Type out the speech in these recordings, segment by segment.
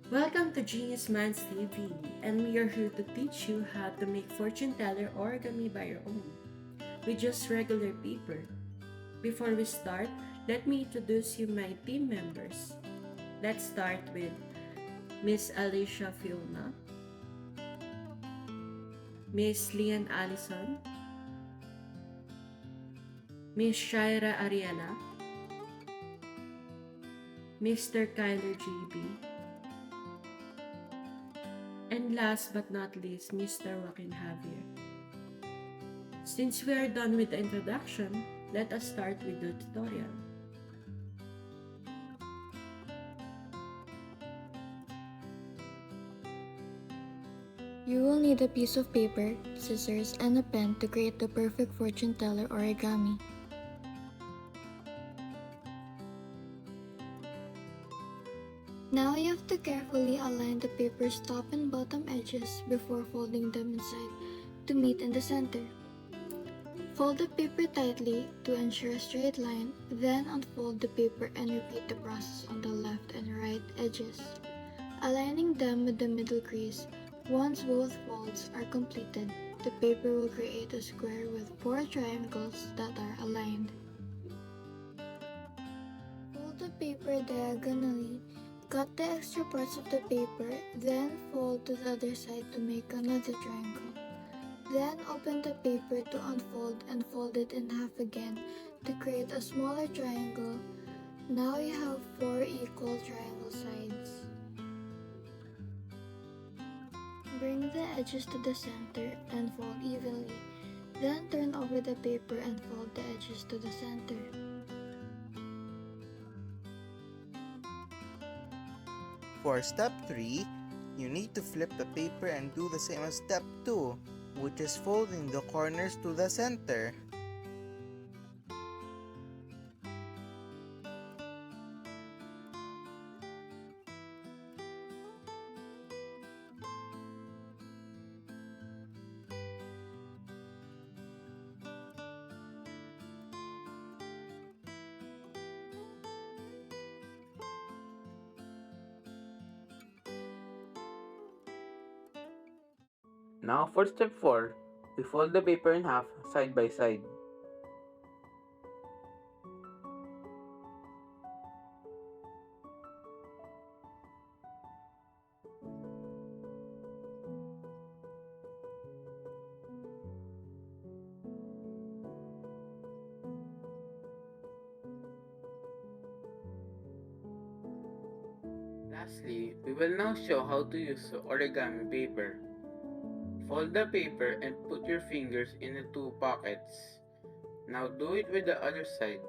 Welcome to GeniusMindsTv, and we are here to teach you how to make fortune teller origami by your own with just regular paper. Before we start, let me introduce you my team members. Let's start with Miss Alicia Fiona, Miss Lian Allison, Miss Shaira Ariela, Mr. Kyler GB, and last but not least, Mr. Joaquin Javier. Since we are done with the introduction, let us start with the tutorial. You will need a piece of paper, scissors, and a pen to create the perfect fortune teller origami. Now you have to carefully align the paper's top and bottom edges before folding them inside to meet in the center. Fold the paper tightly to ensure a straight line, then unfold the paper and repeat the process on the left and right edges, aligning them with the middle crease. Once both folds are completed, the paper will create a square with 4 triangles that are aligned. Fold the paper diagonally, cut the extra parts of the paper, then fold to the other side to make another triangle. Then open the paper to unfold and fold it in half again to create a smaller triangle. Now you have 4 equal triangle sides. Bring the edges to the center and fold evenly. Then turn over the paper and fold the edges to the center. For step 3, you need to flip the paper and do the same as step 2, which is folding the corners to the center. Now for step 4, we fold the paper in half side by side. Lastly, we will now show how to use origami paper. Fold the paper and put your fingers in the 2 pockets. Now do it with the other side.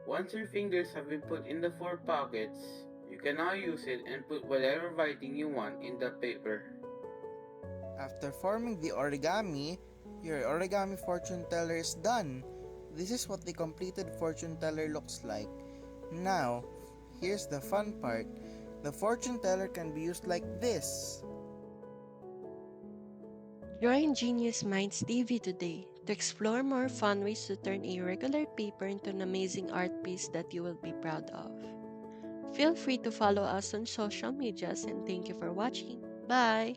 Once your fingers have been put in the 4 pockets, you can now use it and put whatever writing you want in the paper. After forming the origami, your origami fortune teller is done. This is what the completed fortune teller looks like. Now, here's the fun part. The fortune teller can be used like this. Join Genius Minds TV today to explore more fun ways to turn a regular paper into an amazing art piece that you will be proud of. Feel free to follow us on social medias and thank you for watching. Bye!